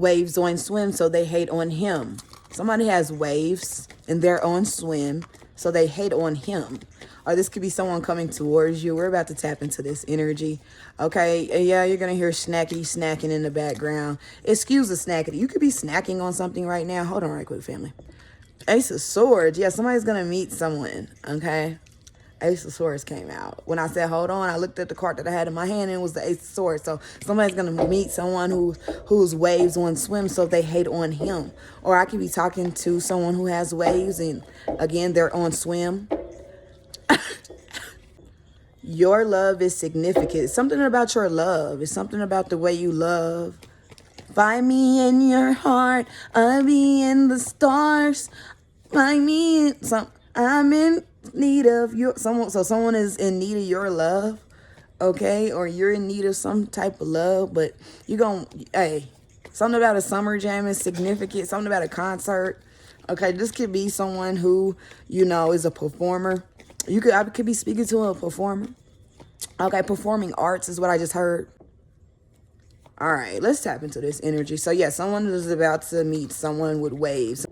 waves on swim, so they hate on him. Somebody has waves and they're on swim, so they hate on him. Or this could be someone coming towards you. We're about to tap into this energy. Okay, yeah, you're going to hear snackety snacking in the background. Excuse the snackety. You could be snacking on something right now. Hold on right quick, family. Ace of Swords. Yeah, somebody's going to meet someone, okay? Ace of Swords came out. When I said, hold on, I looked at the card that I had in my hand, and it was the Ace of Swords. So somebody's going to meet someone whose waves on swim, so they hate on him. Or I could be talking to someone who has waves, and again, they're on swim. Your love is significant. It's something about your love. It's something about the way you love. Find me in your heart. I'll be in the stars. Find me in I'm in need of your someone. So someone is in need of your love, okay? Or you're in need of some type of love, but you're gonna, hey, something about a summer jam is significant. Something about a concert, okay? This could be someone who, you know, is a performer. I could be speaking to a performer. Okay, performing arts is what I just heard. All right, let's tap into this energy. So yeah, someone is about to meet someone with waves.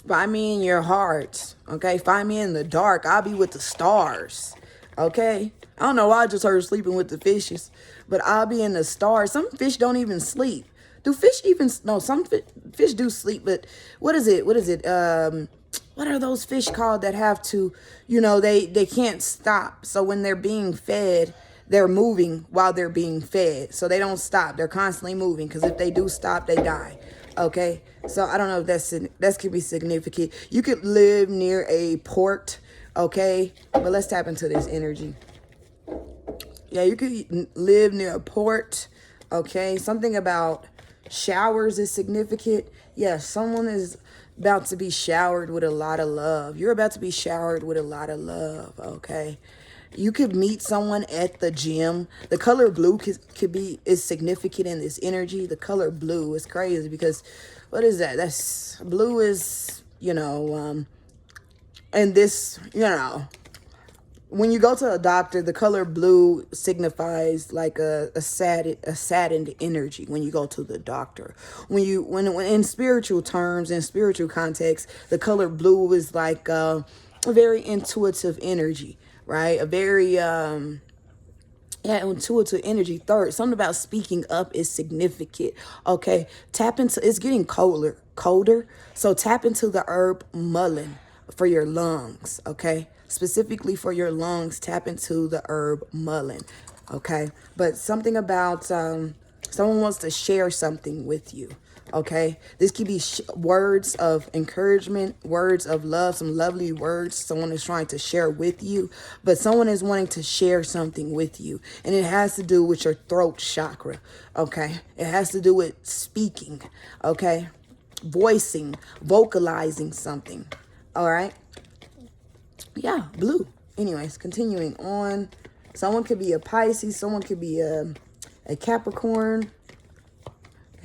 Find me in your heart, okay? Find me in the dark. I'll be with the stars, okay? I don't know why I just heard sleeping with the fishes, but I'll be in the stars. Some fish don't even sleep. Do fish even, no, some fish do sleep, but what is it? What are those fish called that have to, you know, they can't stop. So when they're being fed, they're moving while they're being fed. So they don't stop. They're constantly moving, because if they do stop, they die. Okay, so I don't know if that could be significant. You could live near a port, okay? But let's tap into this energy. Yeah, you could live near a port, okay? Something about showers is significant. Yeah, someone is about to be showered with a lot of love. You're about to be showered with a lot of love, okay? You could meet someone at the gym. The color blue is significant in this energy. The color blue is crazy because what is that? That's blue is, you know, and this, you know, when you go to a doctor, the color blue signifies like a saddened energy when you go to the doctor. When in spiritual terms, in spiritual context, the color blue is like a very intuitive energy. Right? A very, intuitive energy. Third, something about speaking up is significant. Okay. Tap into, it's getting colder. So tap into the herb mullein for your lungs. Okay. Specifically for your lungs, tap into the herb mullein. Okay. But something about, someone wants to share something with you. Okay, this could be words of encouragement, words of love, some lovely words someone is trying to share with you, but someone is wanting to share something with you, and it has to do with your throat chakra. Okay, it has to do with speaking. Okay, voicing, vocalizing something. All right, yeah, blue. Anyways, continuing on, someone could be a Pisces, someone could be a Capricorn.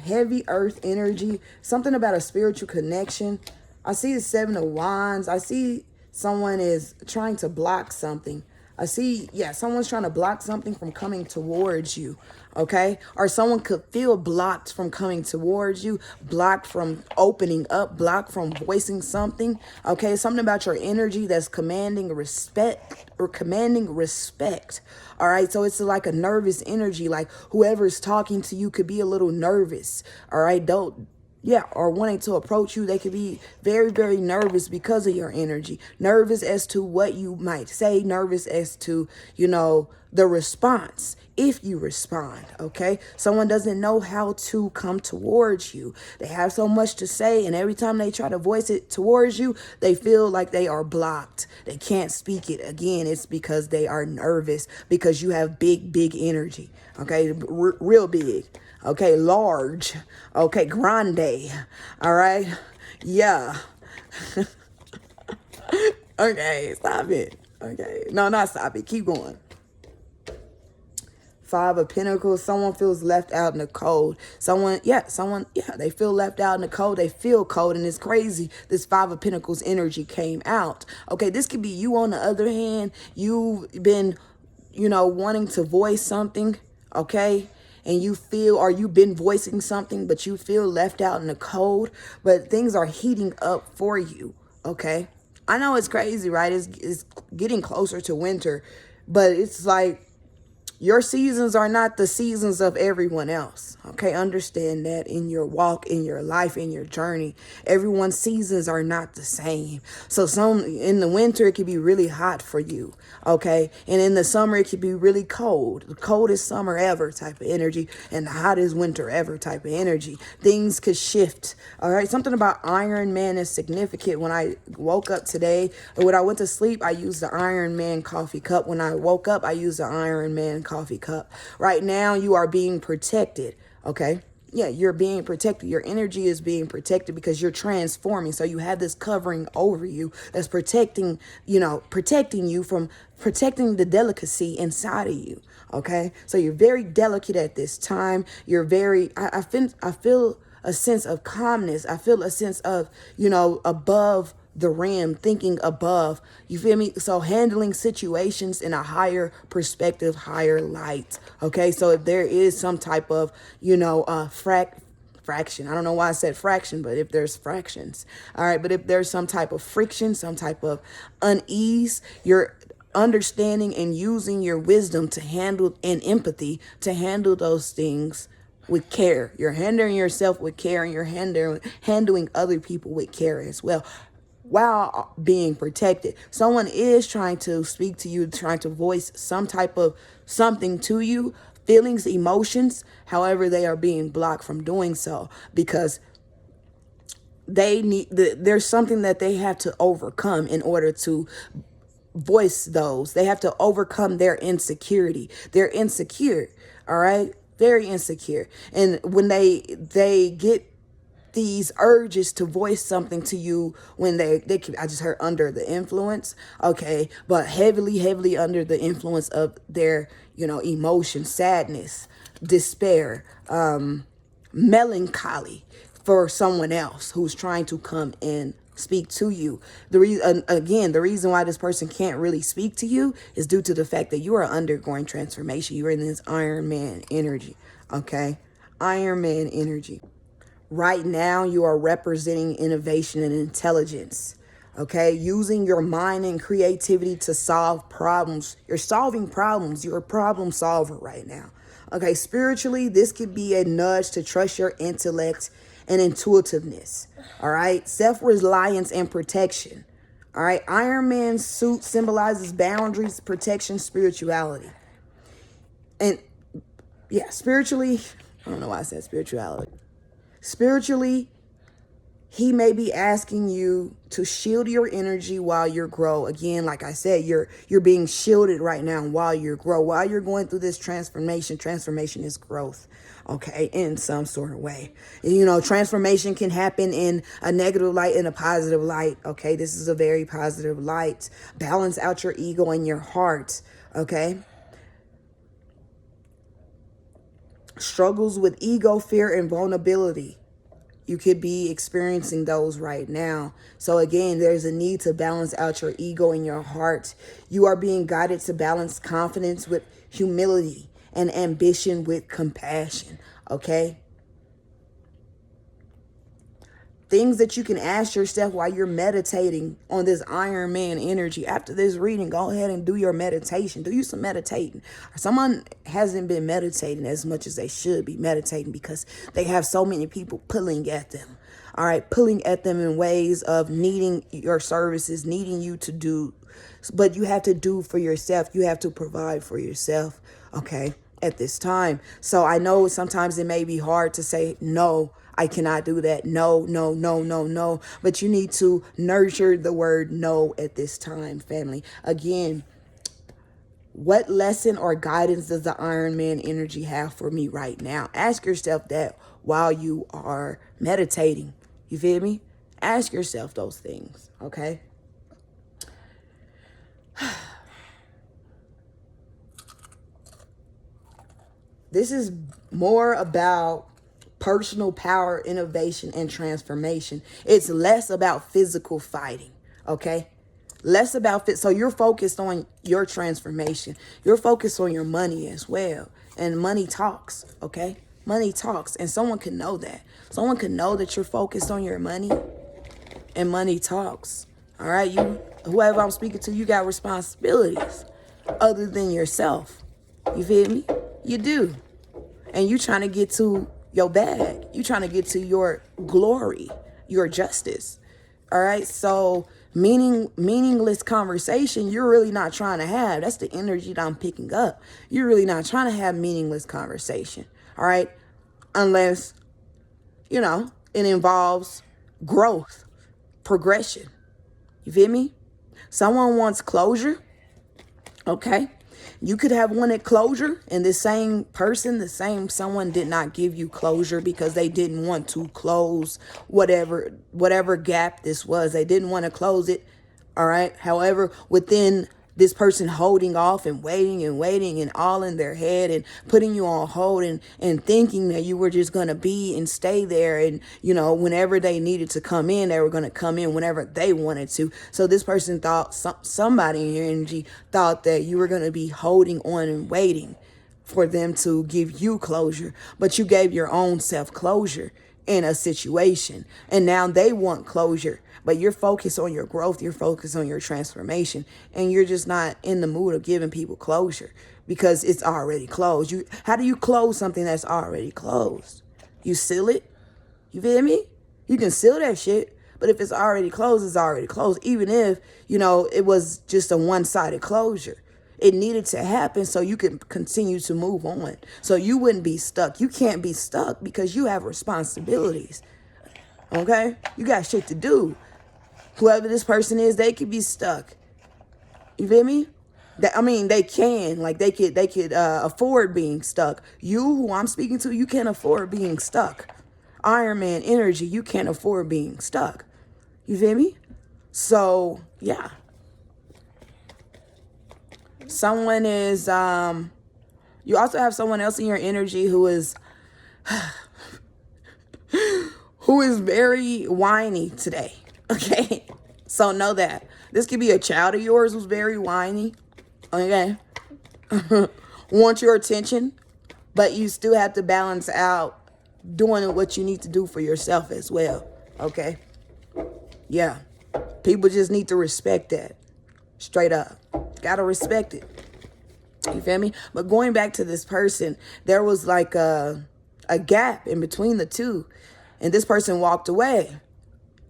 Heavy earth energy, something about a spiritual connection. I see the 7 of Wands. I see someone is trying to block something. I see, yeah, someone's trying to block something from coming towards you, okay? Or someone could feel blocked from coming towards you, blocked from opening up, blocked from voicing something, okay? Something about your energy that's commanding respect, all right? So it's like a nervous energy, like whoever's talking to you could be a little nervous, all right? Or wanting to approach you, they could be very, very nervous because of your energy. Nervous as to what you might say, nervous as to, you know, the response, if you respond, okay? Someone doesn't know how to come towards you. They have so much to say, and every time they try to voice it towards you, they feel like they are blocked. They can't speak it. Again, it's because they are nervous, because you have big, big energy, okay? Real big. Okay, large. Okay, grande. All right. Yeah. Okay, stop it. Okay. No, not stop it. Keep going. 5 of Pentacles. Someone feels left out in the cold. They feel left out in the cold. They feel cold, and it's crazy. This 5 of Pentacles energy came out. Okay, this could be you on the other hand. You've been, you know, wanting to voice something. okay? And you feel, or you've been voicing something, but you feel left out in the cold, but things are heating up for you, okay? I know it's crazy, right? It's getting closer to winter, but it's like your seasons are not the seasons of everyone else. Okay, understand that in your walk, in your life, in your journey. Everyone's seasons are not the same. So some in the winter it could be really hot for you. Okay, and in the summer it could be really cold. The coldest summer ever type of energy, and the hottest winter ever type of energy. Things could shift. All right, something about Iron Man is significant. When I woke up today, or when I went to sleep, I used the Iron Man coffee cup. When I woke up, I used the Iron Man coffee cup. Right now, you are being protected. Okay. Yeah, you're being protected. Your energy is being protected because you're transforming. So you have this covering over you that's protecting, protecting you from protecting the delicacy inside of you. Okay. So you're very delicate at this time. You're very, I feel a sense of calmness. I feel a sense of, above the rim, thinking above, you feel me? So handling situations in a higher perspective, higher light. Okay, so if there is some type of, fraction, I don't know why I said fraction, but if there's fractions, all right, but if there's some type of friction, some type of unease, you're understanding and using your wisdom to handle, and empathy to handle those things with care. You're handling yourself with care, and you're handling other people with care as well, while being protected. Someone is trying to speak to you, trying to voice some type of something to you, feelings, emotions. However, they are being blocked from doing so because there's something that they have to overcome in order to voice those. They have to overcome their insecurity. They're insecure, all right? Very insecure. And when they get these urges to voice something to you, when I just heard under the influence, okay, but heavily under the influence of their, emotion, sadness, despair, melancholy for someone else who's trying to come and speak to you. The reason why this person can't really speak to you is due to the fact that you are undergoing transformation. You're in this Iron Man energy, okay? Iron Man energy. Right now, you are representing innovation and intelligence, okay? Using your mind and creativity to solve problems. You're solving problems. You're a problem solver right now, okay? Spiritually, this could be a nudge to trust your intellect and intuitiveness, all right? Self-reliance and protection, all right? Iron Man's suit symbolizes boundaries, protection, spirituality. And, yeah, spiritually, I don't know why I said spirituality. Spiritually, he may be asking you to shield your energy while you grow. Again, like I said, you're being shielded right now while you grow. While you're going through this transformation, transformation is growth, okay, in some sort of way. Transformation can happen in a negative light and a positive light, okay? This is a very positive light. Balance out your ego and your heart, okay? Struggles with ego, fear, and vulnerability. You could be experiencing those right now. So again, there's a need to balance out your ego and your heart. You are being guided to balance confidence with humility and ambition with compassion, okay? Things that you can ask yourself while you're meditating on this Iron Man energy. After this reading, go ahead and do your meditation. Do you some meditating. Someone hasn't been meditating as much as they should be meditating because they have so many people pulling at them. All right, pulling at them in ways of needing your services, needing you to do. But you have to do for yourself. You have to provide for yourself, okay, at this time. So I know sometimes it may be hard to say no. I cannot do that. No. But you need to nurture the word no at this time, family. Again, what lesson or guidance does the Iron Man energy have for me right now? Ask yourself that while you are meditating. You feel me? Ask yourself those things, okay? This is more about personal power, innovation, and transformation. It's less about physical fighting, okay? Less about so you're focused on your transformation. You're focused on your money as well. And money talks, okay? Money talks. And someone can know that. Someone can know that you're focused on your money, and money talks. All right? Whoever I'm speaking to, you got responsibilities other than yourself. You feel me? You do. And you trying to get to your bag. You trying to get to your glory, your justice. All right? So meaningless conversation, you're really not trying to have. That's the energy that I'm picking up. You're really not trying to have meaningless conversation. All right? Unless, it involves growth, progression. You feel me? Someone wants closure. Okay? You could have wanted closure, and the same person, someone did not give you closure because they didn't want to close whatever gap this was. They didn't want to close it. All right. However, within this person holding off and waiting and all in their head and putting you on hold and thinking that you were just going to be and stay there. And, whenever they needed to come in, they were going to come in whenever they wanted to. So this person thought, somebody in your energy thought that you were going to be holding on and waiting for them to give you closure. But you gave your own self closure in a situation. And now they want closure. But you're focused on your growth, you're focused on your transformation, and you're just not in the mood of giving people closure because it's already closed. How do you close something that's already closed? You seal it. You feel me? You can seal that shit, but if it's already closed, it's already closed. Even if, it was just a one-sided closure. It needed to happen so you could continue to move on. So you wouldn't be stuck. You can't be stuck because you have responsibilities. Okay? You got shit to do. Whoever this person is, they could be stuck. You feel me? They can. Like, they could afford being stuck. You, who I'm speaking to, you can't afford being stuck. Iron Man energy, you can't afford being stuck. You feel me? So, yeah. Someone is, you also have someone else in your energy who is very whiny today. Okay, so know that. This could be a child of yours who's very whiny. Okay, want your attention, but you still have to balance out doing what you need to do for yourself as well. Okay, yeah, people just need to respect that. Straight up, gotta respect it. You feel me? But going back to this person, there was like a gap in between the two, and this person walked away.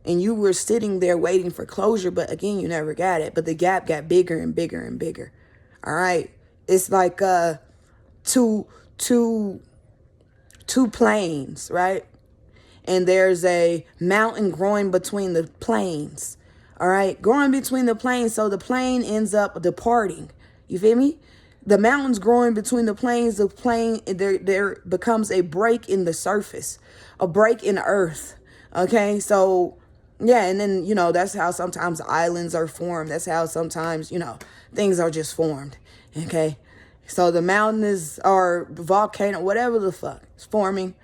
And you were sitting there waiting for closure, but again, you never got it. But the gap got bigger and bigger and bigger. All right. It's like two plains, right? And there's a mountain growing between the plains. All right. Growing between the plains. So the plain ends up departing. You feel me? The mountains growing between the plains, there becomes a break in the surface, a break in earth. Okay. So, yeah, and then, that's how sometimes islands are formed. That's how sometimes, things are just formed, okay? So the mountains or volcano, whatever the fuck, is forming.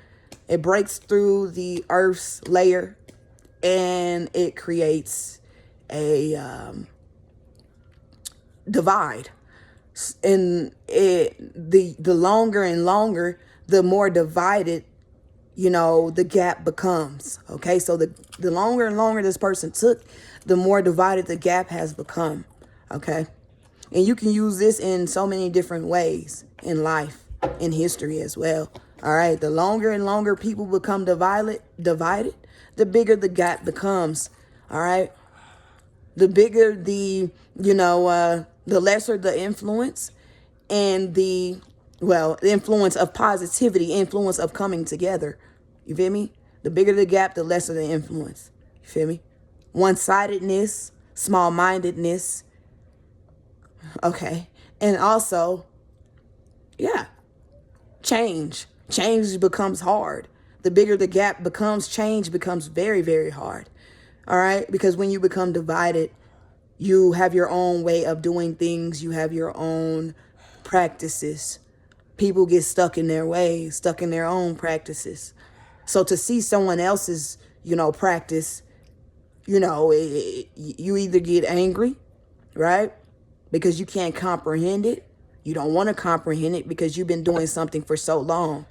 It breaks through the Earth's layer, and it creates a divide. And the longer and longer, the more divided the gap becomes. Okay, so the longer and longer this person took, the more divided the gap has become. Okay, and you can use this in so many different ways in life, in history as well. All right, the longer and longer people become divided, the bigger the gap becomes. All right, the bigger the lesser the influence, and the influence of positivity, influence of coming together. You feel me? The bigger the gap, the lesser the influence. You feel me? One-sidedness, small-mindedness. Okay. And also, yeah, change. Change becomes hard. The bigger the gap becomes, change becomes very, very hard. All right? Because when you become divided, you have your own way of doing things. You have your own practices. People get stuck in their ways, stuck in their own practices. So to see someone else's, practice, you either get angry, right? Because you can't comprehend it. You don't want to comprehend it because you've been doing something for so long.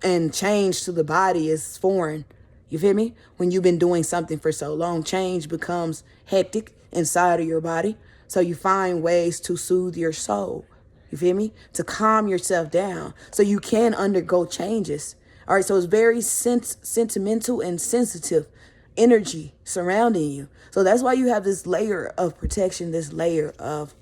And change to the body is foreign. You feel me? When you've been doing something for so long, change becomes hectic inside of your body. So you find ways to soothe your soul. You feel me? To calm yourself down so you can undergo changes. All right, so it's very sentimental and sensitive energy surrounding you. So that's why you have this layer of protection, this layer of,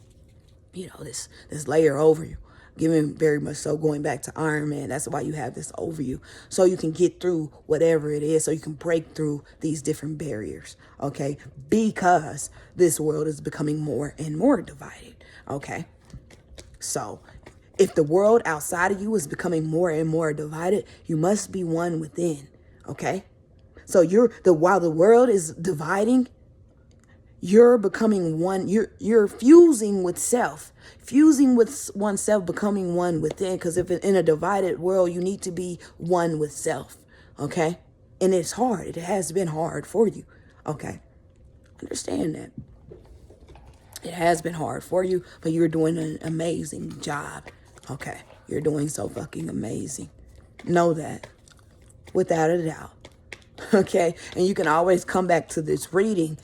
this layer over you. Given very much so going back to Iron Man, that's why you have this over you. So you can get through whatever it is, so you can break through these different barriers, okay? Because this world is becoming more and more divided, okay? So if the world outside of you is becoming more and more divided, you must be one within, okay? So while the world is dividing, you're becoming one. You're fusing with self, fusing with oneself, becoming one within. Because if in a divided world, you need to be one with self, okay? And it's hard. It has been hard for you, okay? Understand that. It has been hard for you, but you're doing an amazing job. Okay. You're doing so fucking amazing. Know that. Without a doubt. Okay. And you can always come back to this reading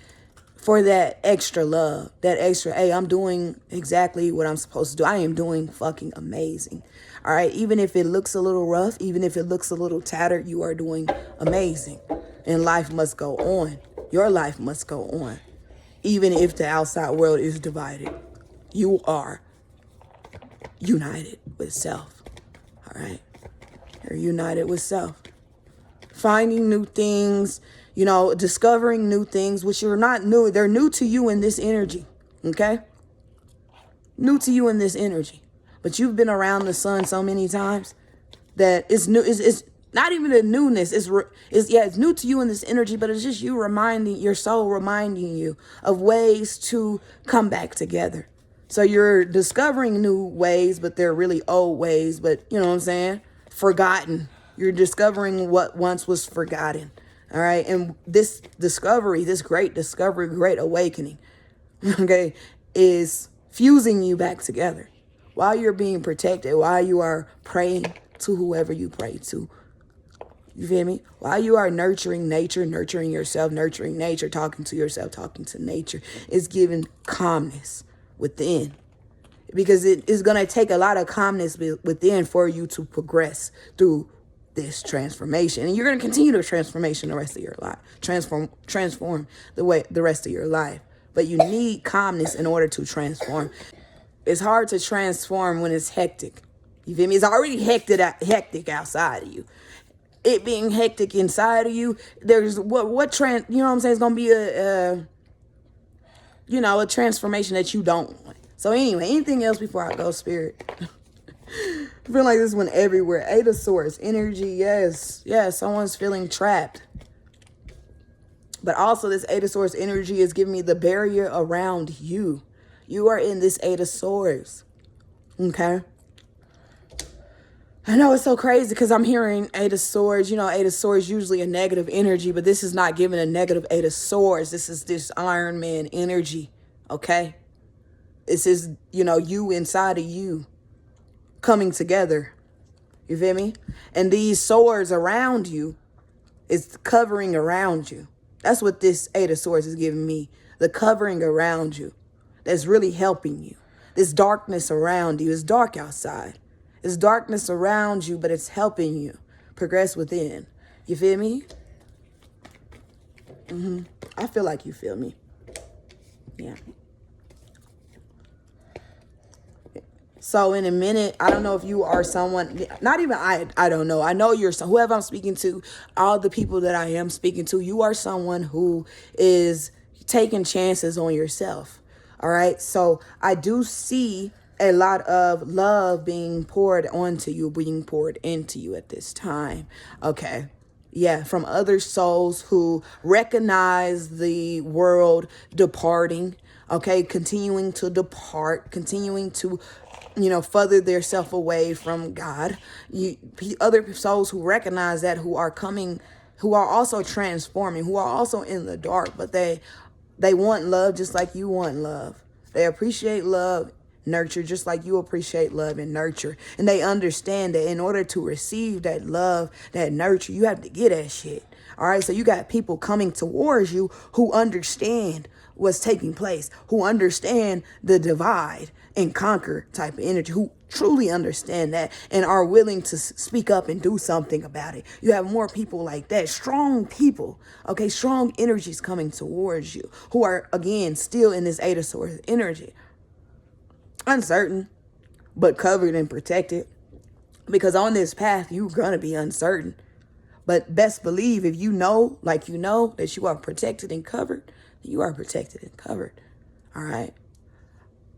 for that extra love. That extra, hey, I'm doing exactly what I'm supposed to do. I am doing fucking amazing. All right. Even if it looks a little rough, even if it looks a little tattered, you are doing amazing. And life must go on. Your life must go on. Even if the outside world is divided, you are united with self. All right. You're united with self. Finding new things, discovering new things, which are not new. They're new to you in this energy. Okay. New to you in this energy. But you've been around the sun so many times that it's new. It's not even a newness. It's new to you in this energy, but it's just your soul reminding you of ways to come back together. So you're discovering new ways, but they're really old ways, but you know what I'm saying? Forgotten. You're discovering what once was forgotten. All right. And this discovery, this great discovery, great awakening, okay, is fusing you back together while you're being protected, while you are praying to whoever you pray to. You feel me? While you are nurturing nature, nurturing yourself, nurturing nature, talking to yourself, talking to nature, it's giving calmness within. Because it is going to take a lot of calmness within for you to progress through this transformation. And you're going to continue the transformation the rest of your life. Transform the rest of your life. But you need calmness in order to transform. It's hard to transform when it's hectic. You feel me? It's already hectic outside of you. It being hectic inside of you, there's you know what I'm saying? It's going to be a transformation that you don't want. So anyway, anything else before I go, Spirit? I feel like this one everywhere. Eight of Swords, energy, yes. Yes, someone's feeling trapped. But also this Eight of Swords energy is giving me the barrier around you. You are in this Eight of Swords. Okay? I know it's so crazy because I'm hearing Eight of Swords. Eight of Swords usually a negative energy, but this is not giving a negative Eight of Swords. This is this Iron Man energy, okay? This is, you inside of you coming together. You feel me? And these swords around you is covering around you. That's what this Eight of Swords is giving me. The covering around you that's really helping you. This darkness around you. It's dark outside. It's darkness around you, but it's helping you progress within. You feel me? I feel like you feel me. Yeah. So in a minute, I don't know if you are someone, not even I don't know. I know you're whoever I'm speaking to, all the people that I am speaking to, you are someone who is taking chances on yourself. All right. So I do see a lot of love being poured onto you, being poured into you at this time. Okay. Yeah. From other souls who recognize the world departing. Okay. Continuing to depart, continuing to, further their self away from God. Other souls who recognize that, who are also transforming, who are also in the dark, but they want love just like you want love. They appreciate love nurture, just like you appreciate love and nurture. And they understand that in order to receive that love, that nurture, you have to get that shit. All right, so you got people coming towards you who understand what's taking place, who understand the divide and conquer type of energy, who truly understand that and are willing to speak up and do something about it. You have more people like that, strong people, okay, strong energies coming towards you who are, again, still in this Eight of Swords energy. Uncertain, but covered and protected, because on this path, you're going to be uncertain. But best believe if you know, like you know, that you are protected and covered, you are protected and covered. All right.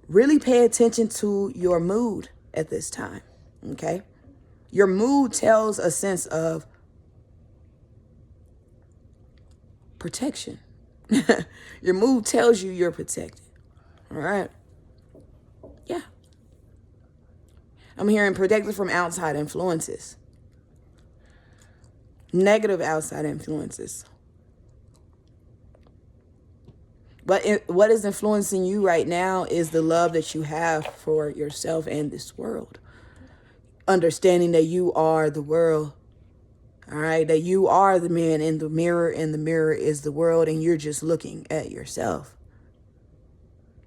Really pay attention to your mood at this time. Okay. Your mood tells a sense of protection. Your mood tells you you're protected. All right. Yeah. I'm hearing protected from outside influences. Negative outside influences. But what is influencing you right now is the love that you have for yourself and this world. Understanding that you are the world. All right. That you are the man in the mirror, and the mirror is the world, and you're just looking at yourself.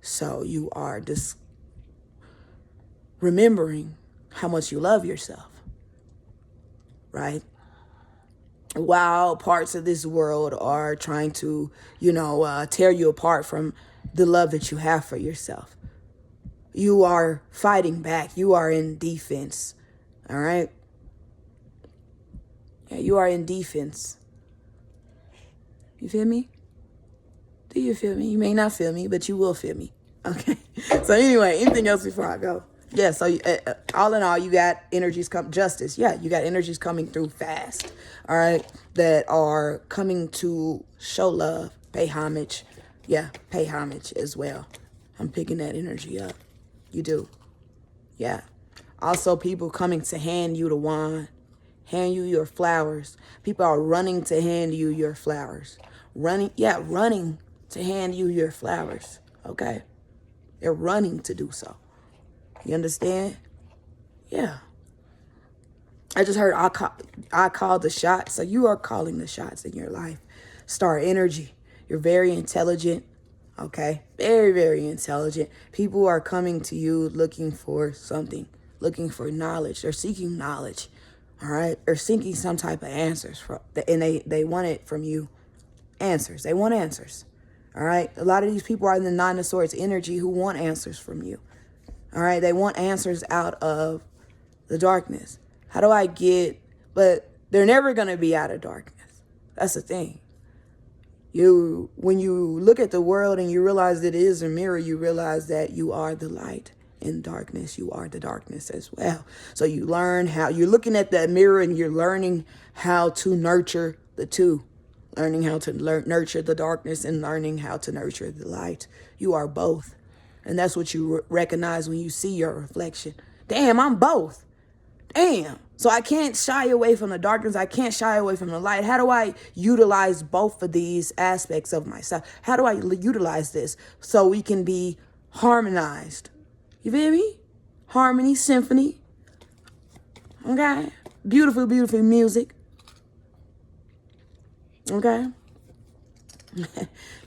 So you are just remembering how much you love yourself. Right? While parts of this world are trying to, tear you apart from the love that you have for yourself. You are fighting back. You are in defense. All right? Yeah, you are in defense. You feel me? Do you feel me? You may not feel me, but you will feel me. Okay? So anyway, anything else before I go? Yeah, so all in all, you got energies justice. Yeah, you got energies coming through fast, all right, that are coming to show love, pay homage. Yeah, pay homage as well. I'm picking that energy up. You do. Yeah. Also, people coming to hand you the wand, hand you your flowers. People are running to hand you your flowers. Running to hand you your flowers, okay? They're running to do so. You understand? Yeah. I just heard I called the shots. So you are calling the shots in your life. Star energy. You're very intelligent. Okay? Very, very intelligent. People are coming to you looking for something. Looking for knowledge. They're seeking knowledge. All right? They're seeking some type of answers. And they want it from you. Answers. They want answers. All right? A lot of these people are in the Nine of Swords energy who want answers from you. All right, they want answers out of the darkness. How do I but they're never going to be out of darkness. That's the thing. When you look at the world and you realize that it is a mirror, you realize that you are the light in darkness. You are the darkness as well. So you learn you're looking at that mirror and you're learning how to nurture the two. Learning how to nurture the darkness and learning how to nurture the light. You are both. And that's what you recognize when you see your reflection. Damn, I'm both. Damn. So I can't shy away from the darkness. I can't shy away from the light. How do I utilize both of these aspects of myself? How do I utilize this so we can be harmonized? You feel me? Harmony, symphony. Okay? Beautiful, beautiful music. Okay?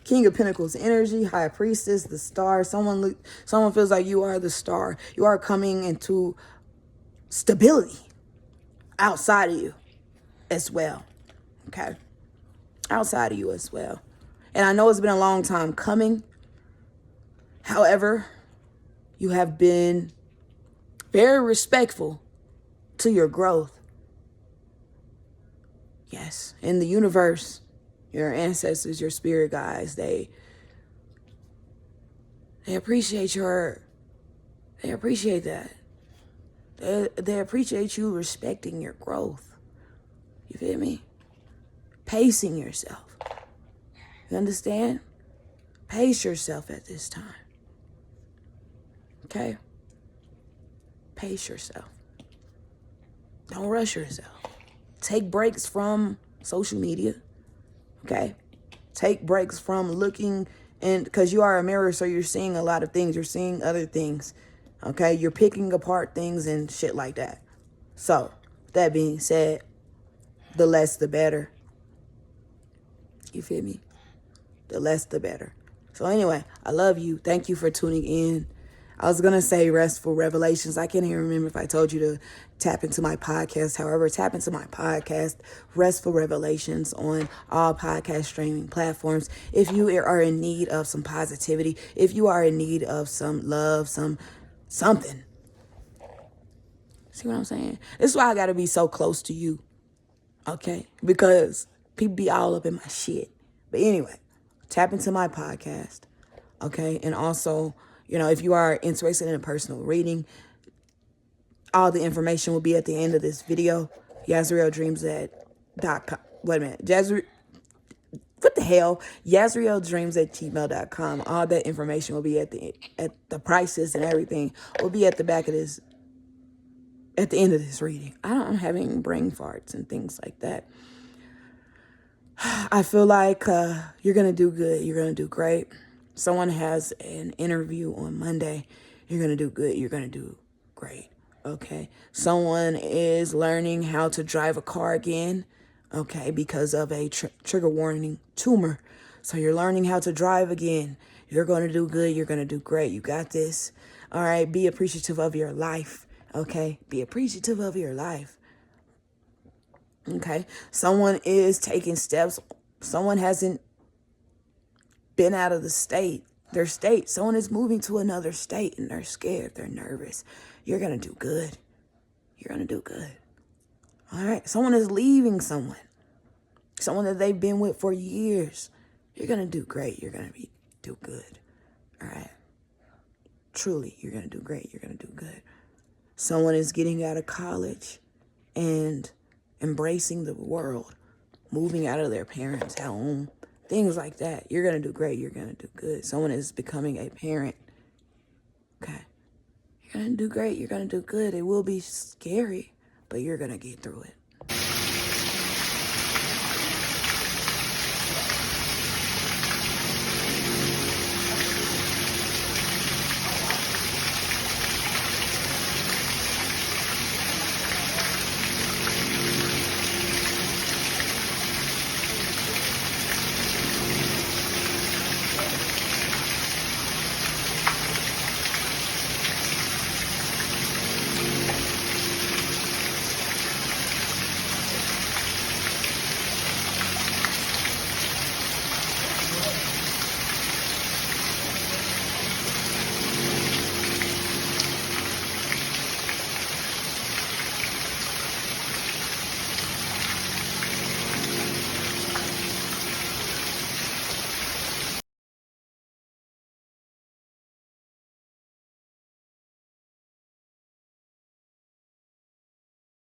King of Pentacles energy, High Priestess, the star. Someone feels like you are the star. You are coming into stability outside of you as well. Okay? Outside of you as well. And I know it's been a long time coming. However, you have been very respectful to your growth. Yes. In the universe, your ancestors, your spirit guides, they appreciate they appreciate that. They appreciate you respecting your growth. You feel me? Pacing yourself. You understand? Pace yourself at this time. Okay? Pace yourself. Don't rush yourself. Take breaks from social media. Okay? Take breaks from looking, and because you are a mirror, so you're seeing a lot of things. You're seeing other things. Okay, you're picking apart things and shit like that. So, that being said, the less the better. You feel me? The less the better. So anyway, I love you. Thank you for tuning in. I was going to say Restful Revelations. I can't even remember if I told you to tap into my podcast. However, tap into my podcast, Restful Revelations, on all podcast streaming platforms. If you are in need of some positivity, if you are in need of some love, something. See what I'm saying? This is why I got to be so close to you. Okay? Because people be all up in my shit. But anyway, tap into my podcast. Okay? And also, if you are interested in a personal reading, all the information will be at the end of this video. Yazrieldreamz.com. Wait a minute. What the hell? Yazrieldreamz@gmail.com. All that information will be at the prices and everything will be at the back of this, at the end of this reading. I'm having brain farts and things like that. I feel like you're going to do good. You're going to do great. Someone has an interview on Monday. You're going to do good. You're going to do great. Okay. Someone is learning how to drive a car again. Okay. Because of a trigger warning tumor. So you're learning how to drive again. You're going to do good. You're going to do great. You got this. All right. Be appreciative of your life. Okay. Be appreciative of your life. Okay. Someone is taking steps. Someone hasn't been out of their state. Someone is moving to another state and they're scared. They're nervous. You're going to do good. You're going to do good. All right. Someone is leaving someone that they've been with for years. You're going to do great. You're going to do good. All right. Truly, you're going to do great. You're going to do good. Someone is getting out of college and embracing the world, moving out of their parents' home, things like that. You're going to do great. You're going to do good. Someone is becoming a parent. Okay. You're going to do great. You're going to do good. It will be scary, but you're going to get through it.